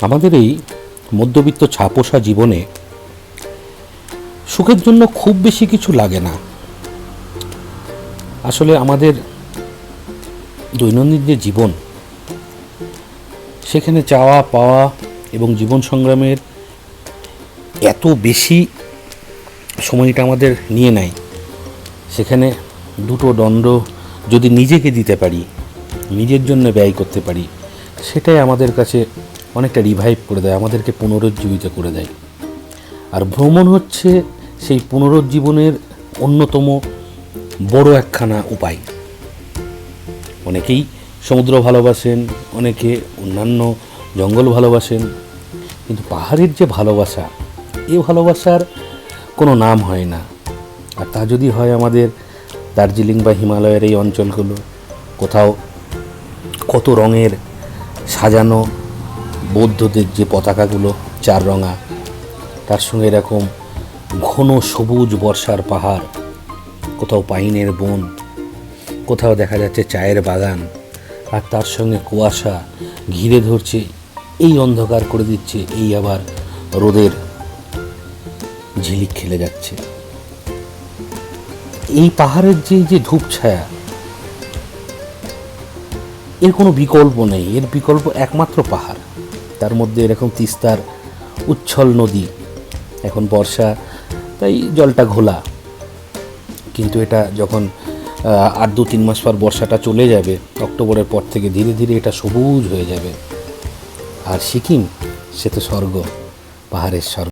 আমাদের এই মধ্যবিত্ত ছাপোষা জীবনে সুখের জন্য খুব বেশি কিছু লাগে না। আসলে আমাদের দৈনন্দিন যে জীবন, সেখানে চাওয়া পাওয়া এবং জীবন সংগ্রামের এত বেশি সময়টা আমাদের নিয়ে নেয়, সেখানে দুটো দণ্ড যদি নিজেকে দিতে পারি, নিজের জন্য ব্যয় করতে পারি, সেটাই আমাদের কাছে অনেকটা রিভাইভ করে দেয়, আমাদেরকে পুনরুজ্জীবিত করে দেয়। আর ভ্রমণ হচ্ছে সেই পুনরুজ্জীবনের অন্যতম বড় একখানা উপায়। অনেকেই সমুদ্র ভালোবাসেন, অনেকে অন্যান্য জঙ্গল ভালোবাসেন, কিন্তু পাহাড়ের যে ভালোবাসা, এ ভালোবাসার কোনো নাম হয় না। আর তা যদি হয় আমাদের দার্জিলিং বা হিমালয়ের এই অঞ্চলগুলো, কোথাও কত রঙের সাজানো বৌদ্ধদের যে পতাকাগুলো চার রঙা, তার সঙ্গে এরকম ঘন সবুজ বর্ষার পাহাড়, কোথাও পাইনের বন, কোথাও দেখা যাচ্ছে চায়ের বাগান, আর তার সঙ্গে কুয়াশা ঘিরে ধরছে, এই অন্ধকার করে দিচ্ছে, এই আবার রোদের ঝিলিক খেলে যাচ্ছে। এই পাহাড়ের যে ধূপ ছায়া, এর কোনো বিকল্প নেই। এর বিকল্প একমাত্র পাহাড়। তার মধ্যে এরকম তিস্তার উচ্ছল নদী, এখন বর্ষা তাই জলটা ঘোলা, কিন্তু এটা যখন 8-2-3 মাস পর বর্ষাটা চলে যাবে, অক্টোবরের পর থেকে ধীরে ধীরে এটা সবুজ হয়ে যাবে। আর সিকিম, সে তো স্বর্গ, পাহাড়ের স্বর্গ।